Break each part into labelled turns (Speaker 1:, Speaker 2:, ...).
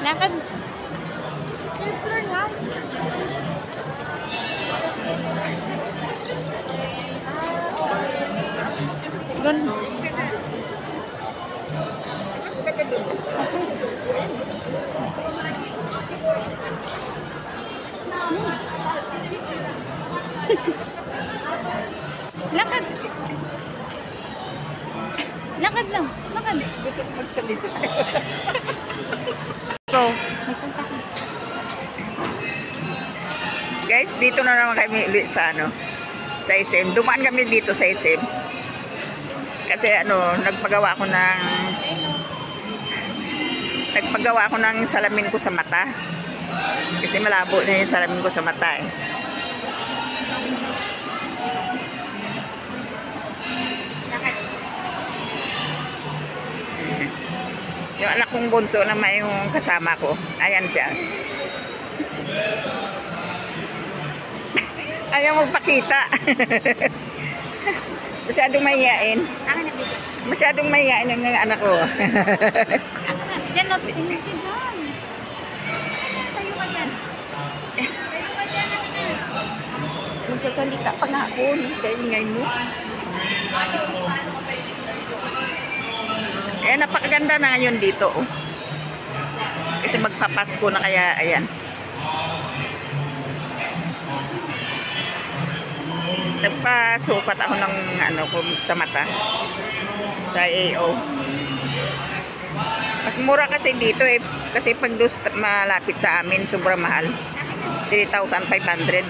Speaker 1: Lakad. Doon. Lakad. Lakad lang. Lakad.
Speaker 2: Gusto ko magsalita.
Speaker 1: Go. Magsalita ka.
Speaker 2: Guys, dito na naman kami ulit sa sa SM. Dumaan kami dito sa SM. Kasi nagpagawa ako ng salamin ko sa mata. Kasi malabo na yung salamin ko sa mata eh. Yung anak kong bunso na may yung kasama ko. Ayan siya. Ayaw magpakita. Masyadong mahiyain. Masyadong mahiyain ang anak ko.
Speaker 1: Diyan, no? Hindi dyan. Tayo ka dyan. Tayo ka dyan.
Speaker 2: Magsasalita pa nga ako. Dahil ngayon mo. Eh, napakaganda na ngayon dito. Oh. Kasi magpapasko na kaya, ayan. Nagpasukat ako ng sa mata. Sa AO. Mas mura kasi dito eh. Kasi pag malapit sa amin, sobrang mahal. 3,500.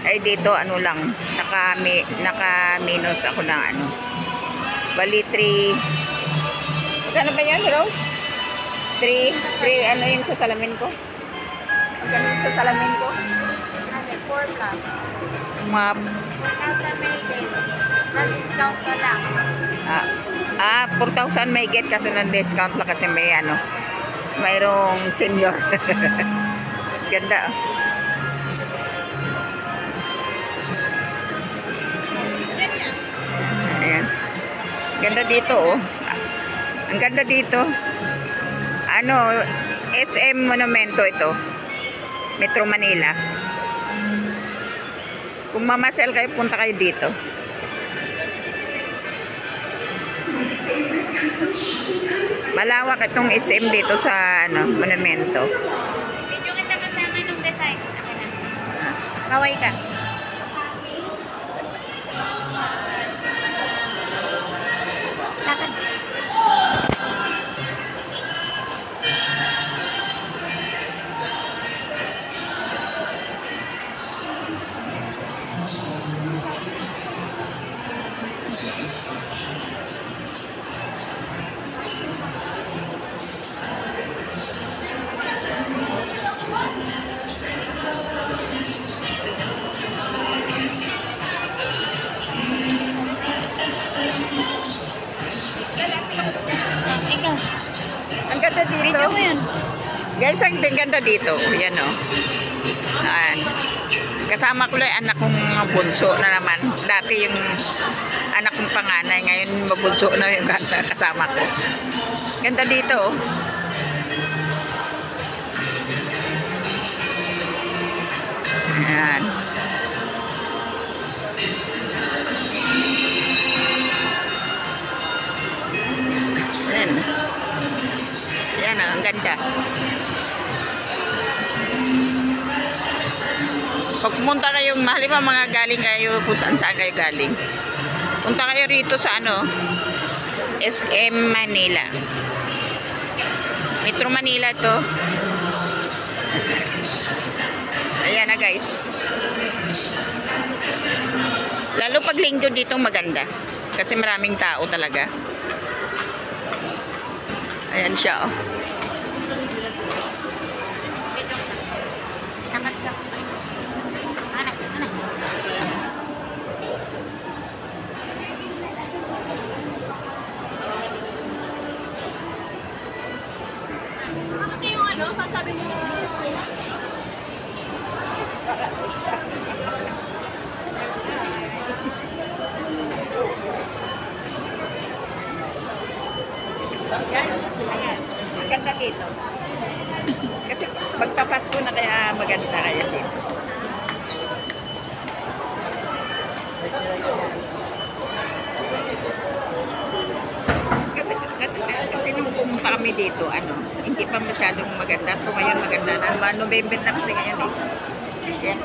Speaker 2: Ay dito lang. Naka-minus ako ng bali 3. Magkano ba yan, Rose? 3 yung sa salamin ko? Magkano yung sa salamin ko?
Speaker 1: 4 plus.
Speaker 2: Map.
Speaker 1: 4,000 may get. Na-discount ka lang.
Speaker 2: 4,000 may get kasi na-discount lang kasi may mayroong senior. Ganda. Ayan. Ganda dito oh. Ang ganda dito. SM Monumento ito. Metro Manila. Kung mamasyal kayo, punta kayo dito. Malawak itong SM dito sa Monumento.
Speaker 1: Medyo kita kasama ng design. Kaway ka. Lakad. Ikaw.
Speaker 2: Ang ganda dito.
Speaker 1: Video mo yan.
Speaker 2: Guys, ang ganda dito. Yan o. Ayan. Kasama ko lang anak kong bunso na naman. Dati yung anak kong panganay. Ngayon mabunso na yung kasama ko. Ganda dito o. Ayan. Ayan. Ayan o. Ang ganda. Pag pumunta kayong, halimbawa mga galing kayo, kung saan kayo galing. Punta kayo rito sa SM Manila. Metro Manila to. Ayan na guys. Lalo pag linggo dito maganda. Kasi maraming tao talaga. Ayan siya oh.
Speaker 1: Kasi yung sasabi mo.
Speaker 2: Guys, ayan. Ang ganda dito. Kasi magpapasko na kaya maganda kaya dito. Kasi nung pumunta kami dito, hindi pa masyadong maganda. Kung ngayon maganda na. November na kasi ngayon eh. Kaya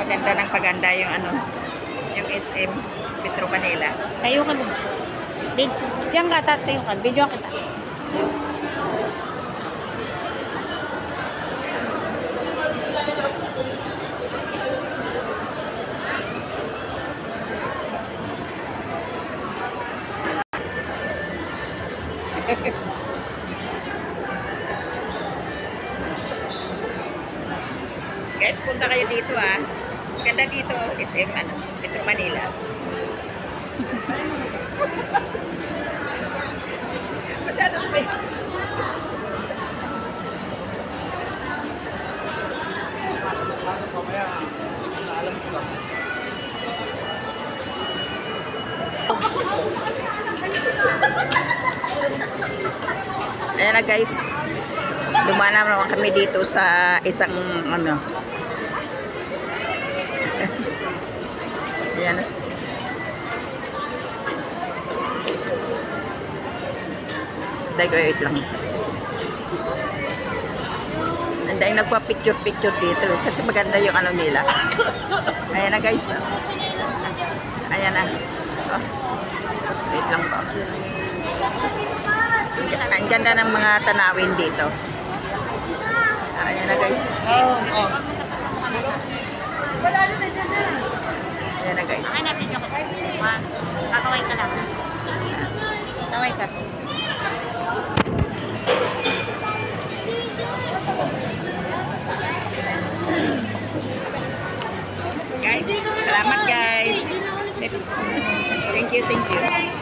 Speaker 2: paganda yung yung SM Metro Manila.
Speaker 1: Tayo ka dun. Diyan ka, tatayo ka. Video kita.
Speaker 2: Guys, punta kayo dito ah. Ganda dito, SM Metro Manila. Masyadong big. Ayan na guys, dumaan naman kami dito sa isang ayan na. Wait lang. Anday nagpa-picture dito kasi maganda yung nila. Ayan na guys. Ayan na. Oh. Wait lang po. Ang ganda ng mga tanawin dito. Ayan na guys. Ayan na guys.
Speaker 1: Ay, natin yung kakaway ka lang. Kaway ka.
Speaker 2: Guys, salamat guys. Thank you.